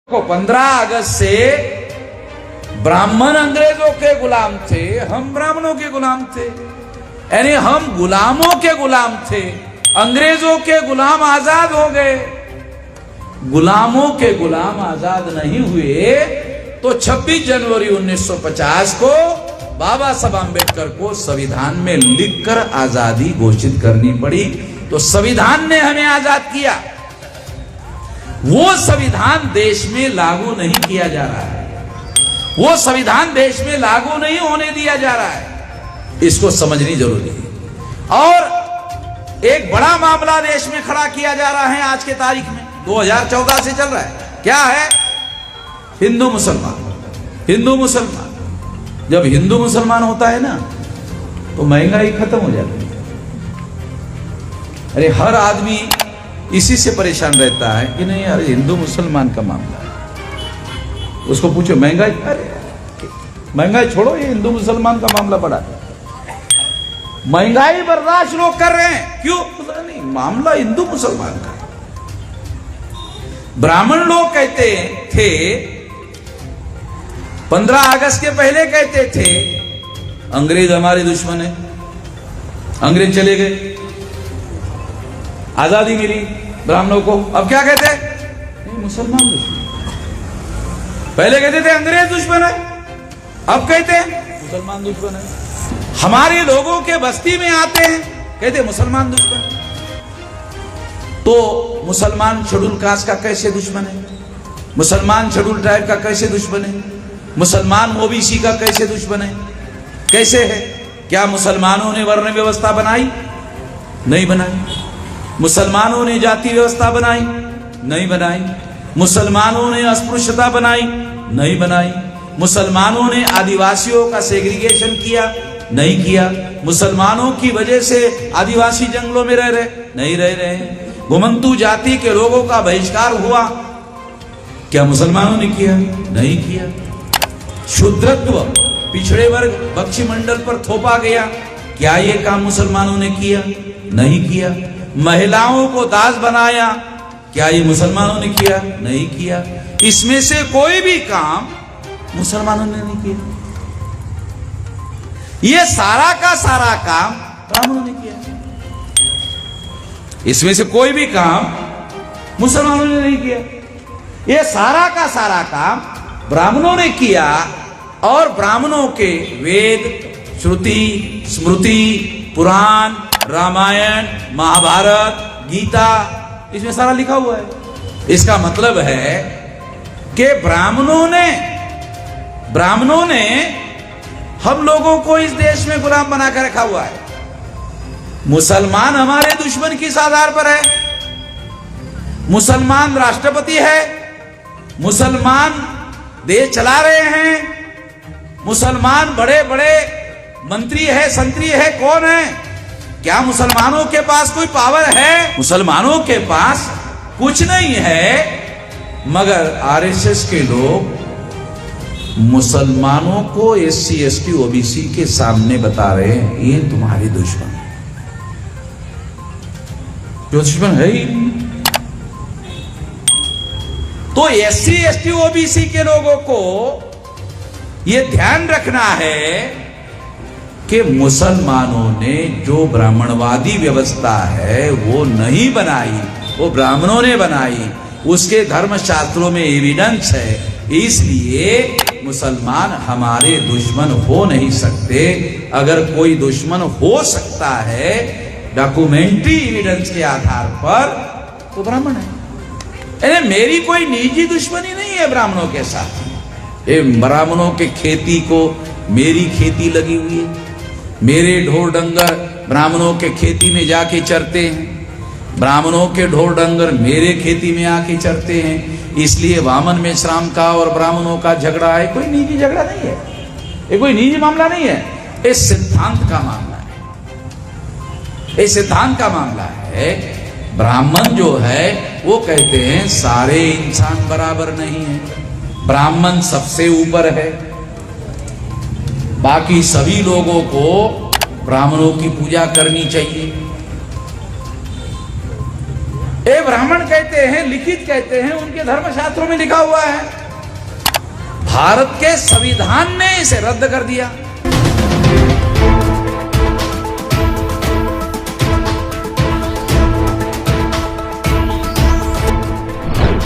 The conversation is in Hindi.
को 15 अगस्त से ब्राह्मण अंग्रेजों के गुलाम थे, हम ब्राह्मणों के गुलाम थे। यानी हम गुलामों के गुलाम थे, अंग्रेजों के गुलाम आजाद हो गए। गुलामों के गुलाम आजाद नहीं हुए तो 26 जनवरी 1950 को बाबा साहब आंबेडकर को संविधान में लिखकर आजादी घोषित करनी पड़ी। तो संविधान ने हमें आजाद किया, वो संविधान देश में लागू नहीं किया जा रहा है, वो संविधान देश में लागू नहीं होने दिया जा रहा है। इसको समझनी जरूरी है। और एक बड़ा मामला देश में खड़ा किया जा रहा है आज के तारीख में, 2014 से चल रहा है। क्या है? हिंदू मुसलमान। हिंदू मुसलमान, जब हिंदू मुसलमान होता है ना तो महंगाई खत्म हो जाती है। अरे हर आदमी इसी से परेशान रहता है कि नहीं यार हिंदू मुसलमान का मामला है। उसको पूछो महंगाई, अरे महंगाई छोड़ो, ये हिंदू मुसलमान का मामला बड़ा है। महंगाई बर्दाश्त लोग कर रहे हैं, क्यों? नहीं, मामला हिंदू मुसलमान का। ब्राह्मण लोग कहते थे 15 अगस्त के पहले कहते थे अंग्रेज हमारे दुश्मन है, अंग्रेज चले गए, आजादी मिली ब्राह्मणों को। अब क्या कहते हैं? मुसलमान दुश्मन। पहले कहते थे अंग्रेज दुश्मन है, अब कहते हैं मुसलमान दुश्मन है। हमारे लोगों के बस्ती में आते हैं, कहते मुसलमान दुश्मन है। तो मुसलमान शेड्यूल कास्ट का कैसे दुश्मन है? मुसलमान शेड्यूल ट्राइब का कैसे दुश्मन है? मुसलमान ओबीसी का कैसे दुश्मन है? कैसे है? क्या मुसलमानों ने वर्ण व्यवस्था बनाई? नहीं बनाई। मुसलमानों ने जाति व्यवस्था बनाई? नहीं बनाई। मुसलमानों ने अस्पृश्यता बनाई? नहीं बनाई। मुसलमानों ने आदिवासियों का सेग्रीगेशन किया? नहीं किया। मुसलमानों की वजह से आदिवासी जंगलों में रह रहे? नहीं रह रहे। घुमंतू जाति के लोगों का बहिष्कार हुआ? क्या मुसलमानों ने किया? नहीं किया। शूद्रत्व, पिछड़े वर्ग, बख्शी मंडल पर थोपा गया, क्या ये काम मुसलमानों ने किया? नहीं किया। महिलाओं को दास बनाया, क्या ये मुसलमानों ने किया? नहीं किया। इसमें से कोई भी काम मुसलमानों ने नहीं किया। ये सारा का सारा काम ब्राह्मणों ने किया। इसमें से कोई भी काम मुसलमानों ने नहीं किया। ये सारा का सारा काम ब्राह्मणों ने किया। और ब्राह्मणों के वेद, श्रुति, स्मृति, पुराण, रामायण, महाभारत, गीता, इसमें सारा लिखा हुआ है। इसका मतलब है कि ब्राह्मणों ने हम लोगों को इस देश में गुलाम बनाकर रखा हुआ है। मुसलमान हमारे दुश्मन किस आधार पर है? मुसलमान राष्ट्रपति है, मुसलमान देश चला रहे हैं, मुसलमान बड़े बड़े मंत्री है, संतरी है, कौन है? क्या मुसलमानों के पास कोई पावर है? मुसलमानों के पास कुछ नहीं है। मगर आरएसएस के लोग मुसलमानों को एससी, एसटी, ओबीसी के सामने बता रहे हैं ये तुम्हारे दुश्मन है। जो दुश्मन है ही। तो एससी, एसटी, ओबीसी के लोगों को यह ध्यान रखना है कि मुसलमानों ने जो ब्राह्मणवादी व्यवस्था है वो नहीं बनाई, वो ब्राह्मणों ने बनाई। उसके धर्म शास्त्रों में एविडेंस है। इसलिए मुसलमान हमारे दुश्मन हो नहीं सकते। अगर कोई दुश्मन हो सकता है डॉक्यूमेंट्री एविडेंस के आधार पर, तो ब्राह्मण है। मेरी कोई निजी दुश्मनी नहीं है ब्राह्मणों के साथ। ब्राह्मणों के खेती को मेरी खेती लगी हुई है। मेरे ढोर डंगर ब्राह्मणों के खेती में जाके चरते हैं, ब्राह्मणों के ढोर डंगर मेरे खेती में आके चरते हैं। इसलिए वामन मेश्राम का और ब्राह्मणों का झगड़ा है, कोई निजी झगड़ा नहीं है, ये कोई निजी मामला नहीं है, ये सिद्धांत का मामला है। ये सिद्धांत का मामला है। ब्राह्मण जो है वो कहते हैं सारे इंसान बराबर नहीं है, ब्राह्मण सबसे ऊपर है, बाकी सभी लोगों को ब्राह्मणों की पूजा करनी चाहिए। ये ब्राह्मण कहते हैं, लिखित कहते हैं, उनके धर्मशास्त्रों में लिखा हुआ है। भारत के संविधान ने इसे रद्द कर दिया।